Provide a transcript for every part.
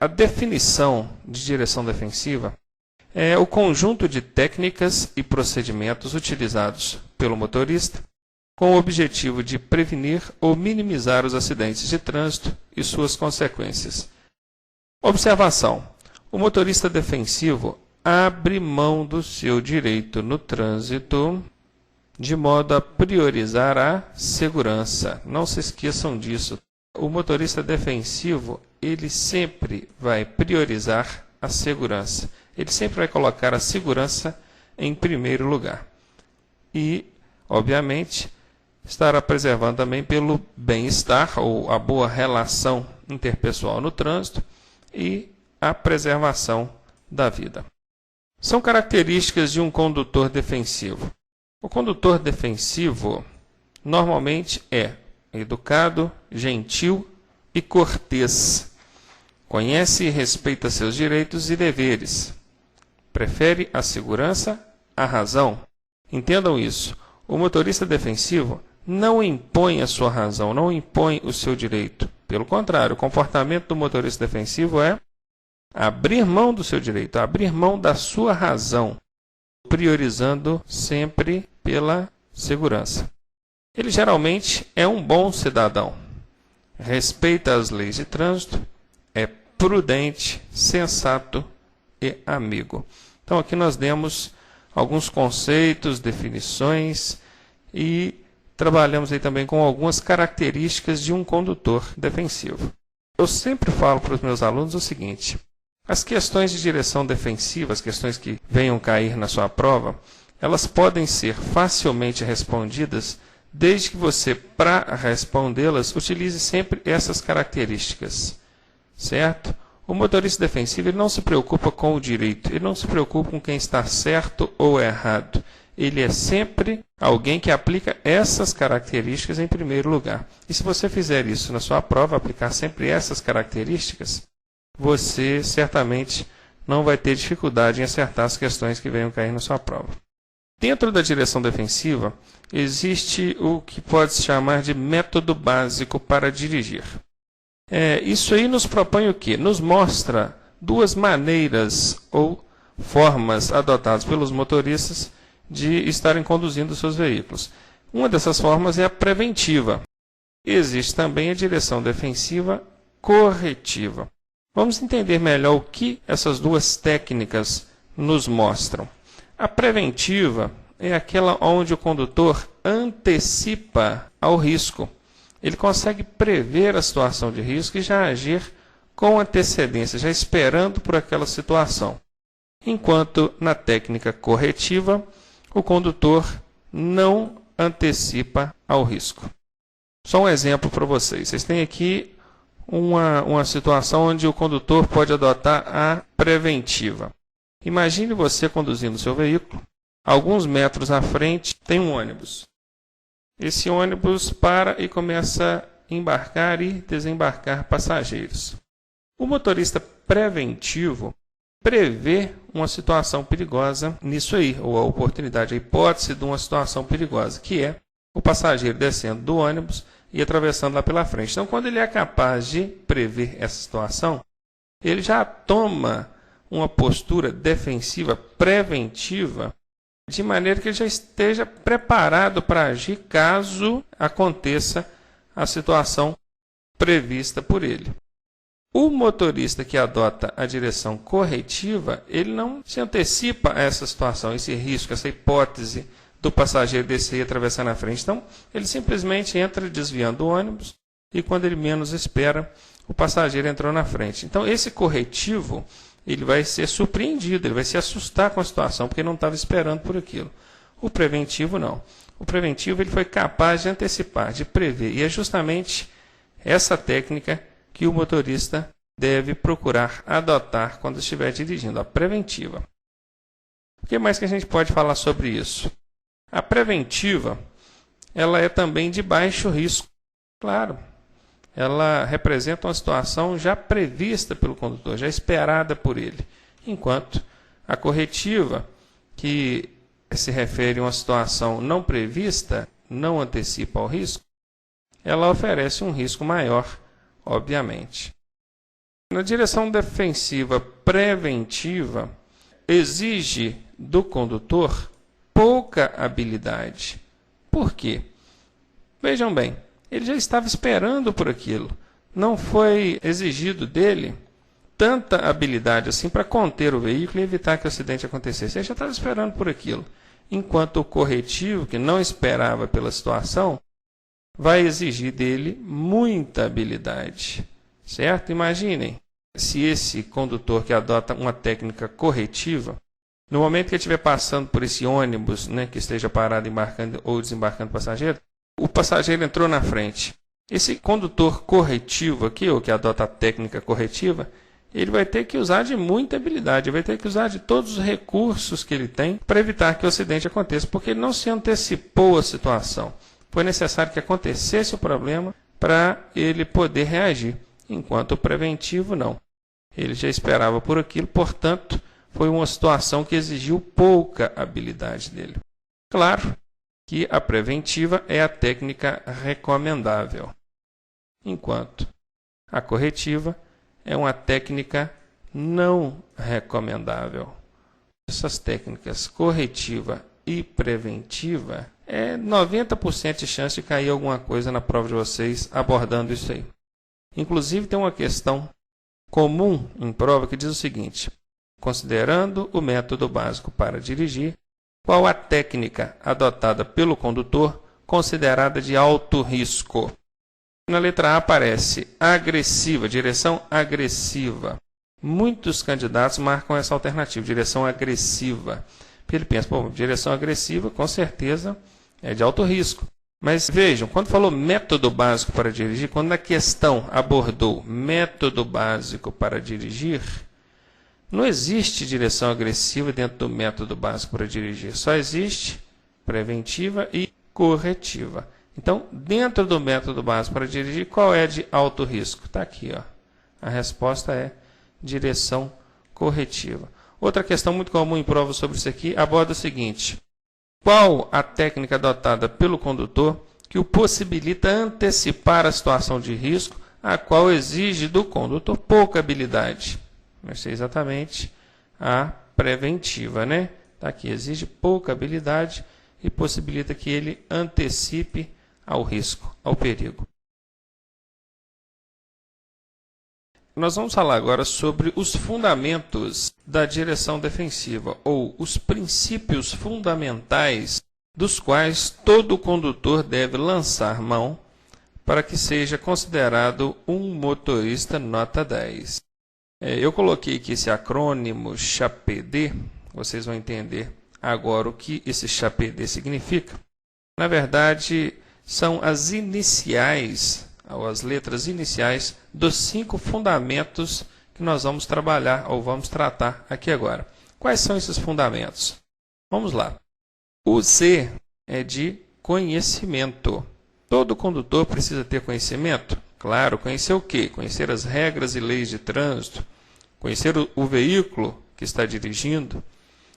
A definição de direção defensiva é o conjunto de técnicas e procedimentos utilizados pelo motorista com o objetivo de prevenir ou minimizar os acidentes de trânsito e suas consequências. Observação: o motorista defensivo abre mão do seu direito no trânsito de modo a priorizar a segurança. Não se esqueçam disso. O motorista defensivo, ele sempre vai priorizar a segurança. Ele sempre vai colocar a segurança em primeiro lugar. E, obviamente, estará preservando também pelo bem-estar ou a boa relação interpessoal no trânsito e a preservação da vida. São características de um condutor defensivo. O condutor defensivo normalmente é educado, gentil e cortês. Conhece e respeita seus direitos e deveres. Prefere a segurança à razão. Entendam isso. O motorista defensivo não impõe a sua razão, não impõe o seu direito. Pelo contrário, o comportamento do motorista defensivo é abrir mão do seu direito, abrir mão da sua razão, priorizando sempre pela segurança. Ele geralmente é um bom cidadão, respeita as leis de trânsito, é prudente, sensato e amigo. Então aqui nós demos alguns conceitos, definições e trabalhamos aí também com algumas características de um condutor defensivo. Eu sempre falo para os meus alunos o seguinte: as questões de direção defensiva, as questões que venham cair na sua prova, elas podem ser facilmente respondidas desde que você, para respondê-las, utilize sempre essas características, certo? O motorista defensivo ele não se preocupa com o direito, ele não se preocupa com quem está certo ou errado. Ele é sempre alguém que aplica essas características em primeiro lugar. E se você fizer isso na sua prova, aplicar sempre essas características, você certamente não vai ter dificuldade em acertar as questões que venham cair na sua prova. Dentro da direção defensiva, existe o que pode se chamar de método básico para dirigir. Isso aí nos propõe o quê? Nos mostra duas maneiras ou formas adotadas pelos motoristas de estarem conduzindo seus veículos. Uma dessas formas é a preventiva. Existe também a direção defensiva corretiva. Vamos entender melhor o que essas duas técnicas nos mostram. A preventiva é aquela onde o condutor antecipa ao risco. Ele consegue prever a situação de risco e já agir com antecedência, já esperando por aquela situação. Enquanto na técnica corretiva, o condutor não antecipa ao risco. Só um exemplo para vocês. Vocês têm aqui uma situação onde o condutor pode adotar a preventiva. Imagine você conduzindo o seu veículo. Alguns metros à frente tem um ônibus. Esse ônibus para e começa a embarcar e desembarcar passageiros. O motorista preventivo prevê uma situação perigosa nisso aí, ou a oportunidade, a hipótese de uma situação perigosa, que é o passageiro descendo do ônibus e atravessando lá pela frente. Então, quando ele é capaz de prever essa situação, ele já toma uma postura defensiva, preventiva, de maneira que ele já esteja preparado para agir caso aconteça a situação prevista por ele. O motorista que adota a direção corretiva, ele não se antecipa a essa situação, esse risco, essa hipótese do passageiro descer e atravessar na frente. Então, ele simplesmente entra desviando o ônibus e quando ele menos espera, o passageiro entrou na frente. Então, esse corretivo, ele vai ser surpreendido, ele vai se assustar com a situação, porque não estava esperando por aquilo. O preventivo não. O preventivo ele foi capaz de antecipar, de prever. E é justamente essa técnica que o motorista deve procurar adotar quando estiver dirigindo, a preventiva. O que mais que a gente pode falar sobre isso? A preventiva, ela é também de baixo risco. Claro, ela representa uma situação já prevista pelo condutor, já esperada por ele. Enquanto a corretiva, que se refere a uma situação não prevista, não antecipa ao risco, ela oferece um risco maior, obviamente. Na direção defensiva preventiva, exige do condutor pouca habilidade. Por quê? Vejam bem, ele já estava esperando por aquilo. Não foi exigido dele tanta habilidade assim para conter o veículo e evitar que o acidente acontecesse. Ele já estava esperando por aquilo. Enquanto o corretivo, que não esperava pela situação, vai exigir dele muita habilidade. Certo? Imaginem, se esse condutor que adota uma técnica corretiva, no momento que ele estiver passando por esse ônibus, né, que esteja parado embarcando ou desembarcando passageiro, o passageiro entrou na frente. Esse condutor corretivo aqui, ou que adota a técnica corretiva, ele vai ter que usar de muita habilidade, vai ter que usar de todos os recursos que ele tem para evitar que o acidente aconteça, porque ele não se antecipou à situação. Foi necessário que acontecesse o problema para ele poder reagir, enquanto o preventivo não. Ele já esperava por aquilo, portanto, foi uma situação que exigiu pouca habilidade dele. Claro que a preventiva é a técnica recomendável, enquanto a corretiva é uma técnica não recomendável. Essas técnicas corretiva e preventiva é 90% de chance de cair alguma coisa na prova de vocês abordando isso aí. Inclusive tem uma questão comum em prova que diz o seguinte: considerando o método básico para dirigir, qual a técnica adotada pelo condutor considerada de alto risco? Na letra A aparece agressiva, direção agressiva. Muitos candidatos marcam essa alternativa, direção agressiva. Porque ele pensa, direção agressiva com certeza é de alto risco. Mas vejam, quando falou método básico para dirigir, quando a questão abordou método básico para dirigir, não existe direção agressiva dentro do método básico para dirigir. Só existe preventiva e corretiva. Então, dentro do método básico para dirigir, qual é de alto risco? Está aqui, ó. A resposta é direção corretiva. Outra questão muito comum em prova sobre isso aqui aborda o seguinte: qual a técnica adotada pelo condutor que o possibilita antecipar a situação de risco, a qual exige do condutor pouca habilidade? Vai ser exatamente a preventiva, né? Está aqui, exige pouca habilidade e possibilita que ele antecipe ao risco, ao perigo. Nós vamos falar agora sobre os fundamentos da direção defensiva, ou os princípios fundamentais dos quais todo condutor deve lançar mão para que seja considerado um motorista nota 10. Eu coloquei aqui esse acrônimo CHAPD, vocês vão entender agora o que esse CHAPD significa. Na verdade, são as iniciais, ou as letras iniciais dos 5 fundamentos que nós vamos trabalhar, ou vamos tratar aqui agora. Quais são esses fundamentos? Vamos lá. O C é de conhecimento. Todo condutor precisa ter conhecimento? Claro, conhecer o quê? Conhecer as regras e leis de trânsito, conhecer o veículo que está dirigindo,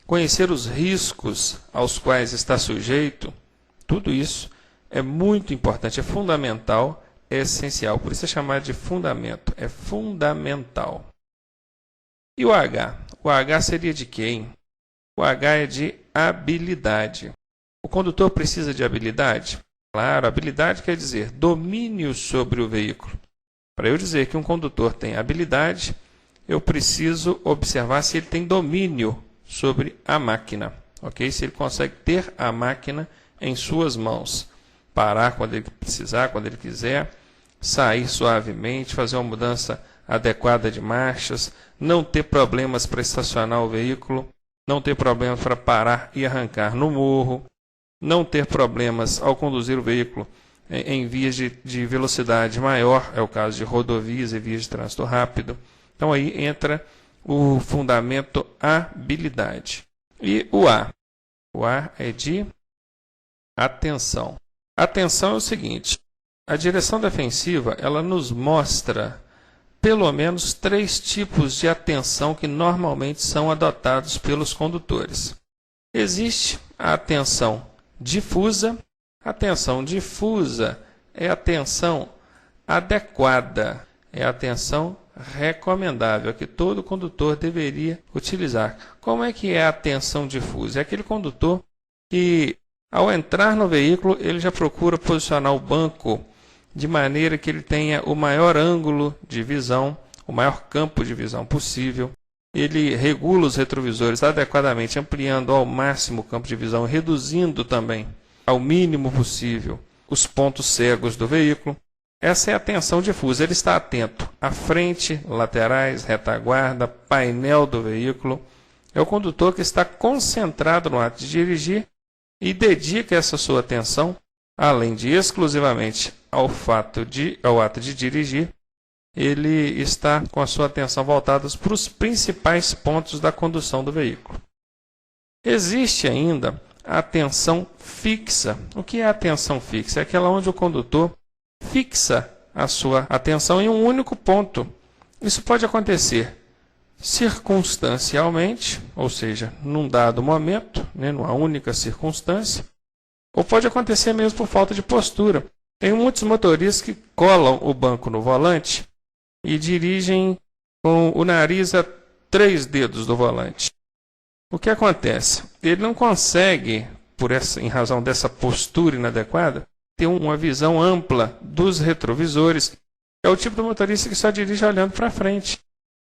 conhecer os riscos aos quais está sujeito. Tudo isso é muito importante, é fundamental, é essencial. Por isso é chamado de fundamento, é fundamental. E o H? O H seria de quem? O H é de habilidade. O condutor precisa de habilidade? Claro, habilidade quer dizer domínio sobre o veículo. Para eu dizer que um condutor tem habilidade, eu preciso observar se ele tem domínio sobre a máquina, ok? Se ele consegue ter a máquina em suas mãos, parar quando ele precisar, quando ele quiser, sair suavemente, fazer uma mudança adequada de marchas, não ter problemas para estacionar o veículo, não ter problemas para parar e arrancar no morro, não ter problemas ao conduzir o veículo em vias de velocidade maior, é o caso de rodovias e vias de trânsito rápido. Então aí entra o fundamento habilidade. E o A? O A é de atenção. Atenção é o seguinte: a direção defensiva ela nos mostra pelo menos 3 tipos de atenção que normalmente são adotados pelos condutores. Existe a atenção difusa. A atenção difusa é a atenção adequada, é a atenção recomendável, que todo condutor deveria utilizar. Como é que é a atenção difusa? É aquele condutor que, ao entrar no veículo, ele já procura posicionar o banco de maneira que ele tenha o maior ângulo de visão, o maior campo de visão possível. Ele regula os retrovisores adequadamente, ampliando ao máximo o campo de visão, reduzindo também ao mínimo possível os pontos cegos do veículo. Essa é a atenção difusa. Ele está atento à frente, laterais, retaguarda, painel do veículo. É o condutor que está concentrado no ato de dirigir e dedica essa sua atenção, além de exclusivamente ao ato de dirigir, ele está com a sua atenção voltada para os principais pontos da condução do veículo. Existe ainda a atenção fixa. O que é a atenção fixa? É aquela onde o condutor fixa a sua atenção em um único ponto. Isso pode acontecer circunstancialmente, ou seja, num dado momento, numa única circunstância, ou pode acontecer mesmo por falta de postura. Tem muitos motoristas que colam o banco no volante e dirigem com o nariz a 3 dedos do volante. O que acontece? Ele não consegue, em razão dessa postura inadequada, ter uma visão ampla dos retrovisores. É o tipo de motorista que só dirige olhando para frente.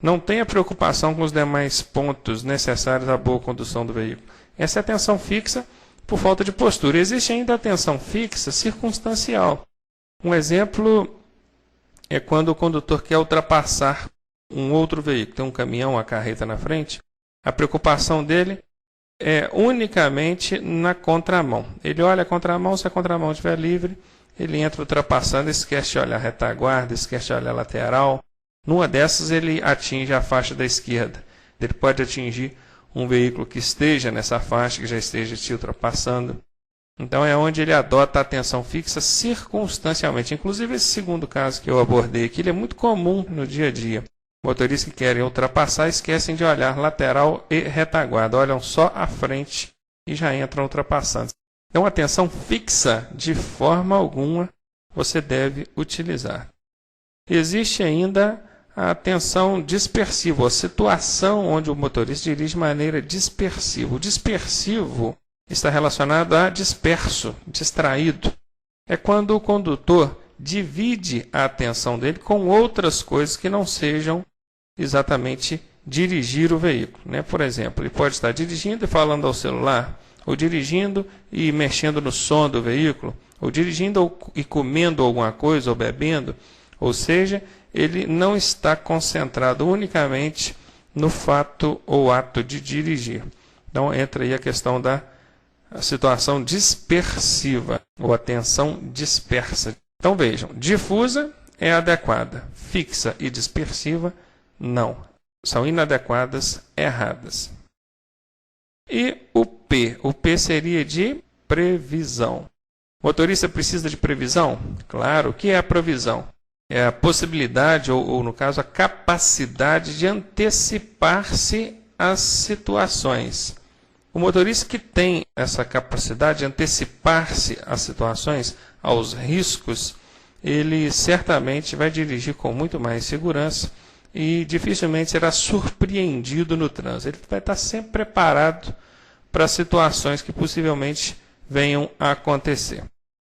Não tem a preocupação com os demais pontos necessários à boa condução do veículo. Essa é a atenção fixa por falta de postura. Existe ainda a atenção fixa circunstancial. Um exemplo é quando o condutor quer ultrapassar um outro veículo. Tem um caminhão, uma carreta na frente. A preocupação dele é unicamente na contramão. Ele olha a contramão, se a contramão estiver livre, ele entra ultrapassando, esquece de olhar a retaguarda, esquece de olhar a lateral. Numa dessas ele atinge a faixa da esquerda. Ele pode atingir um veículo que esteja nessa faixa, que já esteja te ultrapassando. Então é onde ele adota a atenção fixa circunstancialmente. Inclusive esse segundo caso que eu abordei aqui, ele é muito comum no dia a dia. Motoristas que querem ultrapassar esquecem de olhar lateral e retaguarda, olham só à frente e já entram ultrapassando. Então, atenção fixa, de forma alguma, você deve utilizar. Existe ainda a atenção dispersiva, a situação onde o motorista dirige de maneira dispersiva. O dispersivo está relacionado a disperso, distraído. É quando o condutor divide a atenção dele com outras coisas que não sejam exatamente dirigir o veículo. Por exemplo, ele pode estar dirigindo e falando ao celular, ou dirigindo e mexendo no som do veículo, ou dirigindo e comendo alguma coisa, ou bebendo. Ou seja, ele não está concentrado unicamente no fato ou ato de dirigir. Então entra aí a questão da situação dispersiva, ou atenção dispersa. Então vejam, difusa é adequada, fixa e dispersiva, não. São inadequadas, erradas. E o P? O P seria de previsão. O motorista precisa de previsão? Claro. O que é a previsão? É a possibilidade, ou no caso, a capacidade de antecipar-se às situações. O motorista que tem essa capacidade de antecipar-se às situações, aos riscos, ele certamente vai dirigir com muito mais segurança e dificilmente será surpreendido no trânsito. Ele vai estar sempre preparado para situações que possivelmente venham a acontecer.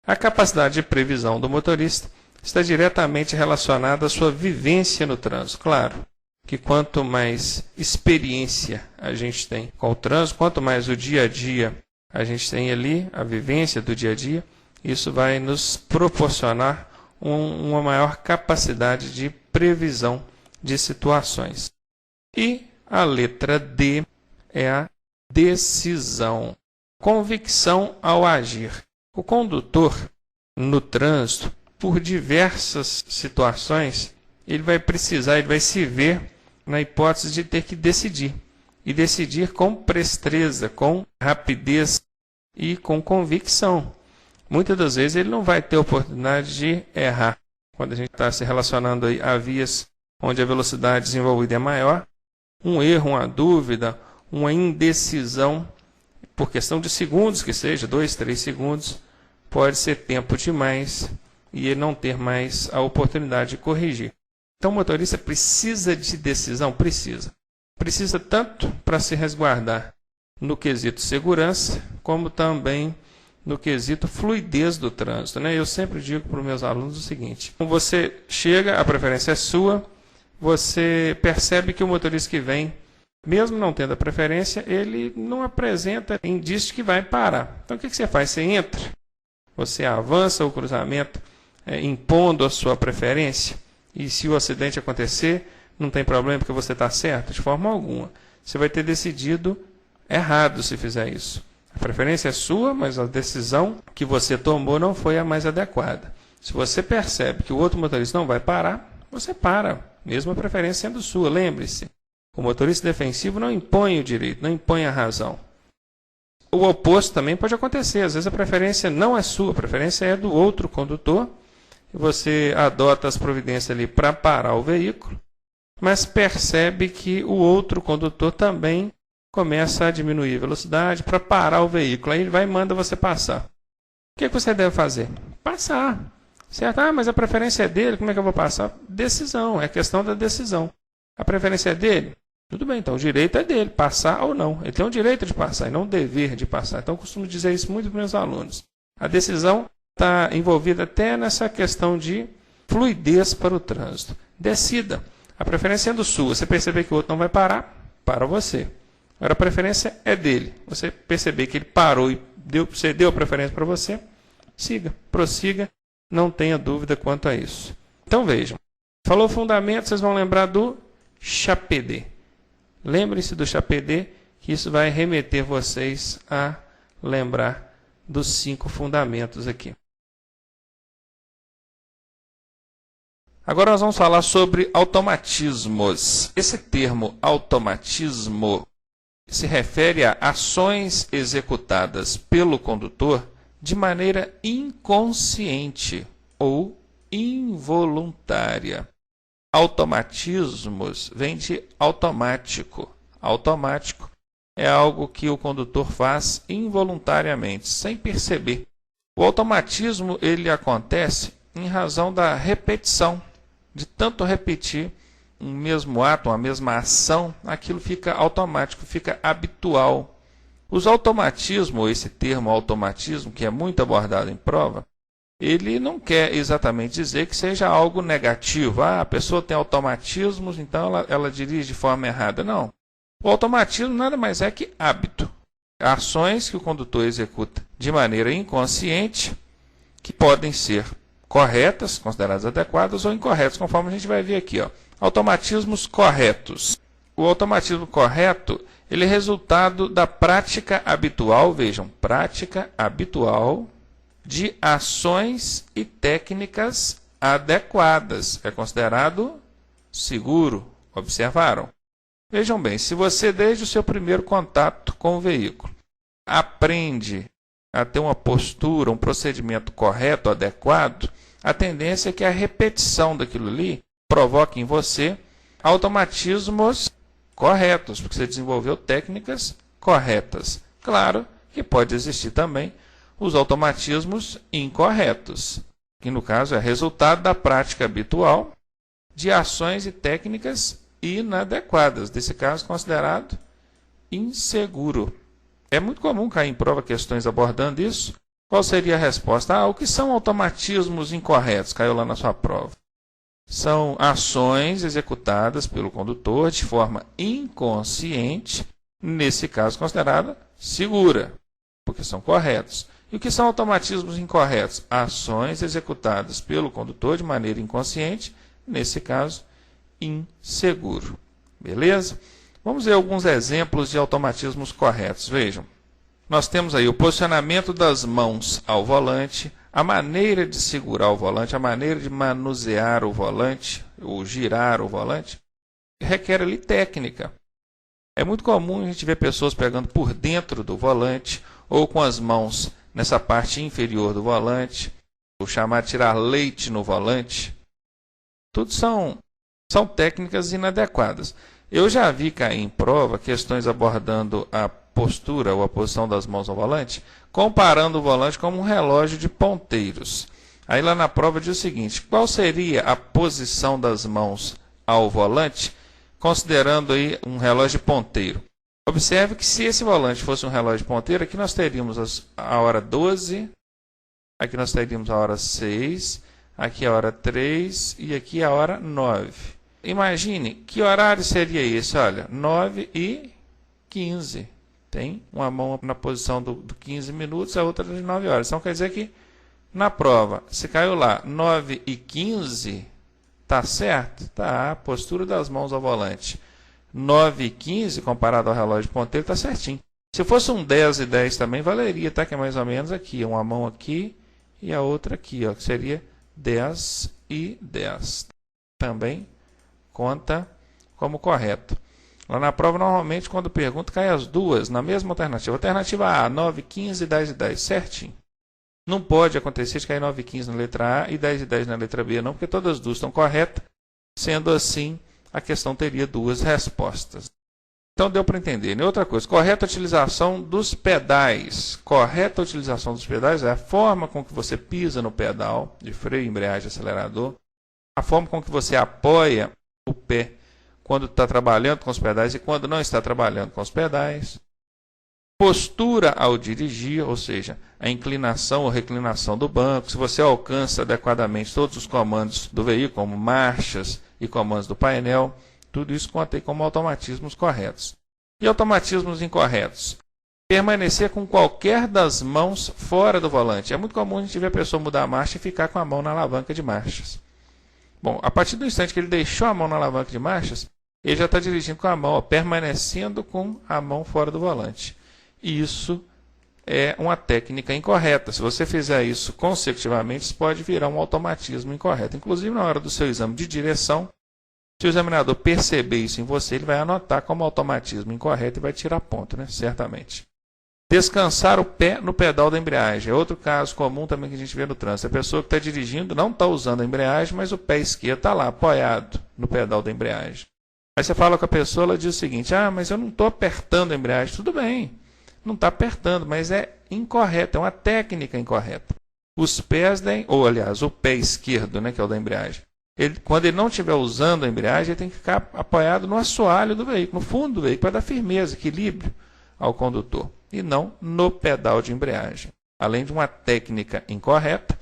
A capacidade de previsão do motorista está diretamente relacionada à sua vivência no trânsito. Claro que quanto mais experiência a gente tem com o trânsito, quanto mais o dia a dia a gente tem ali, a vivência do dia a dia, isso vai nos proporcionar uma maior capacidade de previsão de situações. E a letra D é a decisão, convicção ao agir. O condutor no trânsito, por diversas situações, ele vai se ver na hipótese de ter que decidir. E decidir com presteza, com rapidez e com convicção. Muitas das vezes ele não vai ter oportunidade de errar. Quando a gente está se relacionando aí a vias onde a velocidade desenvolvida é maior, um erro, uma dúvida, uma indecisão, por questão de segundos que seja, 2, 3 segundos, pode ser tempo demais e ele não ter mais a oportunidade de corrigir. Então o motorista precisa de decisão? Precisa. Precisa tanto para se resguardar no quesito segurança, como também no quesito fluidez do trânsito, né? Eu sempre digo para os meus alunos o seguinte: quando você chega, a preferência é sua, você percebe que o motorista que vem, mesmo não tendo a preferência, ele não apresenta indício que vai parar. Então o que você faz? Você entra, você avança o cruzamento impondo a sua preferência, e se o acidente acontecer, não tem problema porque você está certo? De forma alguma. Você vai ter decidido errado se fizer isso. A preferência é sua, mas a decisão que você tomou não foi a mais adequada. Se você percebe que o outro motorista não vai parar, você para, mesmo a preferência sendo sua. Lembre-se, o motorista defensivo não impõe o direito, não impõe a razão. O oposto também pode acontecer. Às vezes a preferência não é sua, a preferência é do outro condutor, e você adota as providências ali para parar o veículo, mas percebe que o outro condutor também começa a diminuir a velocidade para parar o veículo. Aí ele vai e manda você passar. O que você deve fazer? Passar. Certo? Ah, mas a preferência é dele, como é que eu vou passar? Decisão, é questão da decisão. A preferência é dele? Tudo bem, então o direito é dele, passar ou não. Ele tem o direito de passar e não o dever de passar. Então eu costumo dizer isso muito para os meus alunos. A decisão está envolvida até nessa questão de fluidez para o trânsito. Decida. A preferência sendo sua, você perceber que o outro não vai parar, para você. Agora a preferência é dele. Você perceber que ele parou e você deu a preferência para você, siga, prossiga, não tenha dúvida quanto a isso. Então vejam, falou fundamento, vocês vão lembrar do CHAPD. Lembrem-se do CHAPD, que isso vai remeter vocês a lembrar dos 5 fundamentos aqui. Agora nós vamos falar sobre automatismos. Esse termo automatismo se refere a ações executadas pelo condutor de maneira inconsciente ou involuntária. Automatismos vem de automático. Automático é algo que o condutor faz involuntariamente, sem perceber. O automatismo ele acontece em razão da repetição. De tanto repetir um mesmo ato, uma mesma ação, aquilo fica automático, fica habitual. Os automatismos, esse termo automatismo, que é muito abordado em prova, ele não quer exatamente dizer que seja algo negativo. Ah, a pessoa tem automatismos, então ela dirige de forma errada. Não. O automatismo nada mais é que hábito. Ações que o condutor executa de maneira inconsciente, que podem ser corretas, consideradas adequadas, ou incorretas, conforme a gente vai ver aqui. Automatismos corretos. O automatismo correto ele é resultado da prática habitual, vejam, prática habitual de ações e técnicas adequadas. É considerado seguro. Observaram? Vejam bem, se você desde o seu primeiro contato com o veículo aprende a ter uma postura, um procedimento correto, adequado, a tendência é que a repetição daquilo ali provoque em você automatismos corretos, porque você desenvolveu técnicas corretas. Claro que pode existir também os automatismos incorretos, que no caso é resultado da prática habitual de ações e técnicas inadequadas, desse caso considerado inseguro. É muito comum cair em prova questões abordando isso. Qual seria a resposta? O que são automatismos incorretos? Caiu lá na sua prova. São ações executadas pelo condutor de forma inconsciente, nesse caso considerada segura, porque são corretos. E o que são automatismos incorretos? Ações executadas pelo condutor de maneira inconsciente, nesse caso, inseguro. Beleza? Vamos ver alguns exemplos de automatismos corretos. Vejam, nós temos aí o posicionamento das mãos ao volante, a maneira de segurar o volante, a maneira de manusear o volante, ou girar o volante, requer ali técnica. É muito comum a gente ver pessoas pegando por dentro do volante, ou com as mãos nessa parte inferior do volante, o chamado tirar leite no volante. Tudo são técnicas inadequadas. Eu já vi cair em prova questões abordando a postura ou a posição das mãos ao volante, comparando o volante como um relógio de ponteiros. Aí lá na prova diz o seguinte: qual seria a posição das mãos ao volante, considerando aí um relógio ponteiro? Observe que se esse volante fosse um relógio ponteiro, aqui nós teríamos a hora 12, aqui nós teríamos a hora 6, aqui a hora 3 e aqui a hora 9. Imagine que horário seria esse, olha, 9h15. Tem uma mão na posição do 15 minutos, a outra de 9 horas. Então quer dizer que na prova, se caiu lá 9h15, tá certo? Tá, a postura das mãos ao volante. 9h15, comparado ao relógio ponteiro, tá certinho. Se fosse um 10h10 também, valeria, tá? Que é mais ou menos aqui. Uma mão aqui e a outra aqui, ó, que seria 10h10. Também conta como correto. Lá na prova, normalmente, quando pergunta, cai as duas na mesma alternativa. Alternativa A, 9h15 e 10h10, certinho. Não pode acontecer de cair 9h15 na letra A e 10h10 na letra B, não, porque todas as duas estão corretas. Sendo assim, a questão teria duas respostas. Então, deu para entender. E outra coisa, correta utilização dos pedais. Correta utilização dos pedais é a forma com que você pisa no pedal de freio, embreagem, acelerador. A forma com que você apoia o pé quando está trabalhando com os pedais e quando não está trabalhando com os pedais. Postura ao dirigir, ou seja, a inclinação ou reclinação do banco. Se você alcança adequadamente todos os comandos do veículo, como marchas e comandos do painel, tudo isso conta aí como automatismos corretos. E automatismos incorretos? Permanecer com qualquer das mãos fora do volante. É muito comum a gente ver a pessoa mudar a marcha e ficar com a mão na alavanca de marchas. Bom, a partir do instante que ele deixou a mão na alavanca de marchas, ele já está dirigindo com a mão, ó, permanecendo com a mão fora do volante. E isso é uma técnica incorreta. Se você fizer isso consecutivamente, isso pode virar um automatismo incorreto. Inclusive, na hora do seu exame de direção, se o examinador perceber isso em você, ele vai anotar como automatismo incorreto e vai tirar ponto, né? Certamente. Descansar o pé no pedal da embreagem. É outro caso comum também que a gente vê no trânsito. A pessoa que está dirigindo não está usando a embreagem, mas o pé esquerdo está lá, apoiado no pedal da embreagem. Aí você fala com a pessoa, ela diz o seguinte: ah, mas eu não estou apertando a embreagem. Tudo bem, não está apertando, mas é incorreto, é uma técnica incorreta. Os pés, ou aliás, o pé esquerdo, né, que é o da embreagem, quando ele não estiver usando a embreagem, ele tem que ficar apoiado no assoalho do veículo, no fundo do veículo, para dar firmeza, equilíbrio ao condutor, e não no pedal de embreagem. Além de uma técnica incorreta,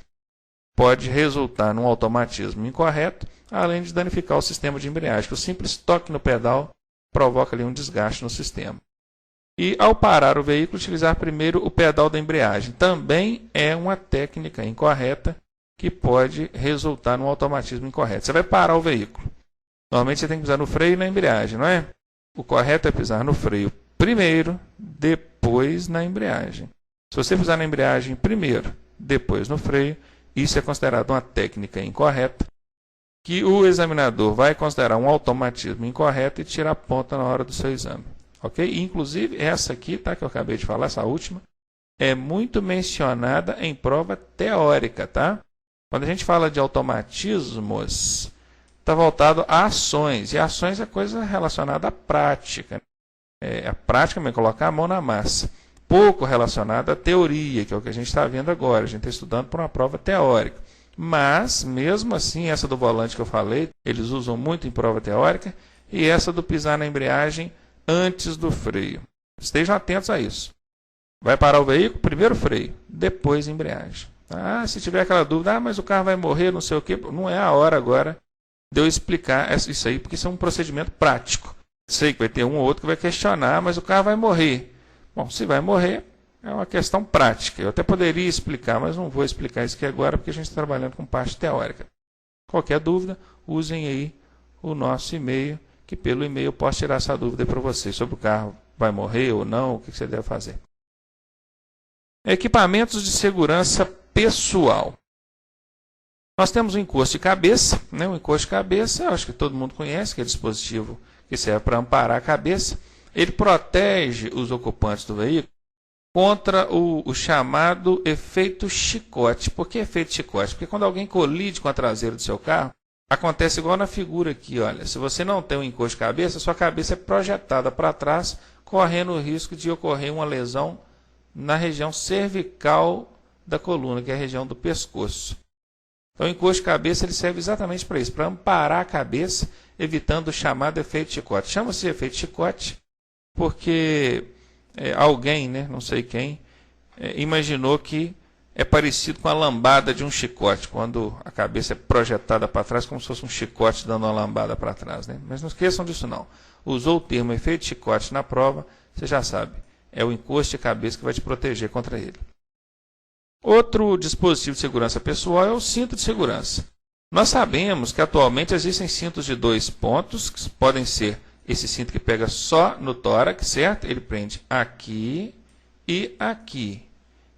pode resultar num automatismo incorreto, além de danificar o sistema de embreagem, que o simples toque no pedal provoca ali um desgaste no sistema. E, ao parar o veículo, utilizar primeiro o pedal da embreagem. Também é uma técnica incorreta que pode resultar num automatismo incorreto. Você vai parar o veículo. Normalmente você tem que pisar no freio e na embreagem, não é? O correto é pisar no freio primeiro, depois na embreagem. Se você pisar na embreagem primeiro, depois no freio, isso é considerado uma técnica incorreta, que o examinador vai considerar um automatismo incorreto e tirar ponta na hora do seu exame. Ok? Inclusive, essa aqui, tá, que eu acabei de falar, essa última, é muito mencionada em prova teórica. Tá? Quando a gente fala de automatismos, está voltado a ações. E ações é coisa relacionada à prática. A prática é colocar a mão na massa. Pouco relacionada à teoria, que é o que a gente está vendo agora. A gente está estudando por uma prova teórica. Mas, mesmo assim, essa do volante que eu falei, eles usam muito em prova teórica, e essa do pisar na embreagem antes do freio. Estejam atentos a isso. Vai parar o veículo, primeiro freio, depois embreagem. Ah, se tiver aquela dúvida, mas o carro vai morrer, não sei o quê. Não é a hora agora de eu explicar isso aí, porque isso é um procedimento prático. Sei que vai ter um ou outro que vai questionar, mas o carro vai morrer. Bom, se vai morrer, é uma questão prática. Eu até poderia explicar, mas não vou explicar isso aqui agora, porque a gente está trabalhando com parte teórica. Qualquer dúvida, usem aí o nosso e-mail, que pelo e-mail eu posso tirar essa dúvida para vocês, sobre o carro vai morrer ou não, o que você deve fazer. Equipamentos de segurança pessoal. Nós temos o encosto de cabeça. Né? O encosto de cabeça, eu acho que todo mundo conhece, que é o dispositivo que serve para amparar a cabeça. Ele protege os ocupantes do veículo contra o chamado efeito chicote. Por que efeito chicote? Porque quando alguém colide com a traseira do seu carro, acontece igual na figura aqui, olha. Se você não tem um encosto de cabeça, sua cabeça é projetada para trás, correndo o risco de ocorrer uma lesão na região cervical da coluna, que é a região do pescoço. Então, o encosto de cabeça ele serve exatamente para isso, para amparar a cabeça, evitando o chamado efeito chicote. Chama-se de efeito chicote porque alguém, né, não sei quem, imaginou que é parecido com a lambada de um chicote, quando a cabeça é projetada para trás, como se fosse um chicote dando uma lambada para trás. Né? Mas não esqueçam disso não. Usou o termo efeito chicote na prova, você já sabe, é o encosto de cabeça que vai te proteger contra ele. Outro dispositivo de segurança pessoal é o cinto de segurança. Nós sabemos que atualmente existem cintos de 2 pontos, que podem ser esse cinto que pega só no tórax, certo? Ele prende aqui e aqui.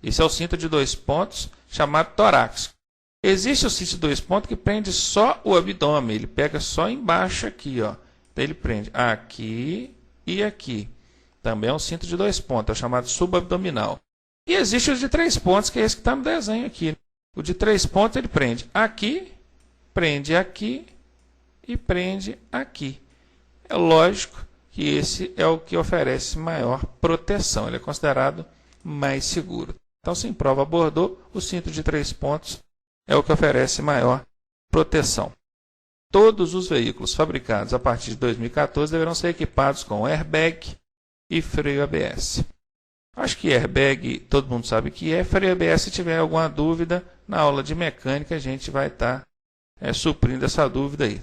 Esse é o cinto de 2 pontos, chamado torácico. Existe o cinto de 2 pontos que prende só o abdômen, ele pega só embaixo aqui, ó. Então ele prende aqui e aqui. Também é um cinto de 2 pontos, é o chamado subabdominal. E existe o de 3 pontos, que é esse que está no desenho aqui. O de 3 pontos ele prende aqui e prende aqui. É lógico que esse é o que oferece maior proteção, ele é considerado mais seguro. Então, se em prova abordou, o cinto de 3 pontos é o que oferece maior proteção. Todos os veículos fabricados a partir de 2014 deverão ser equipados com airbag e freio ABS. Acho que airbag todo mundo sabe o que é. Freio ABS, se tiver alguma dúvida, na aula de mecânica a gente vai estar suprindo essa dúvida aí.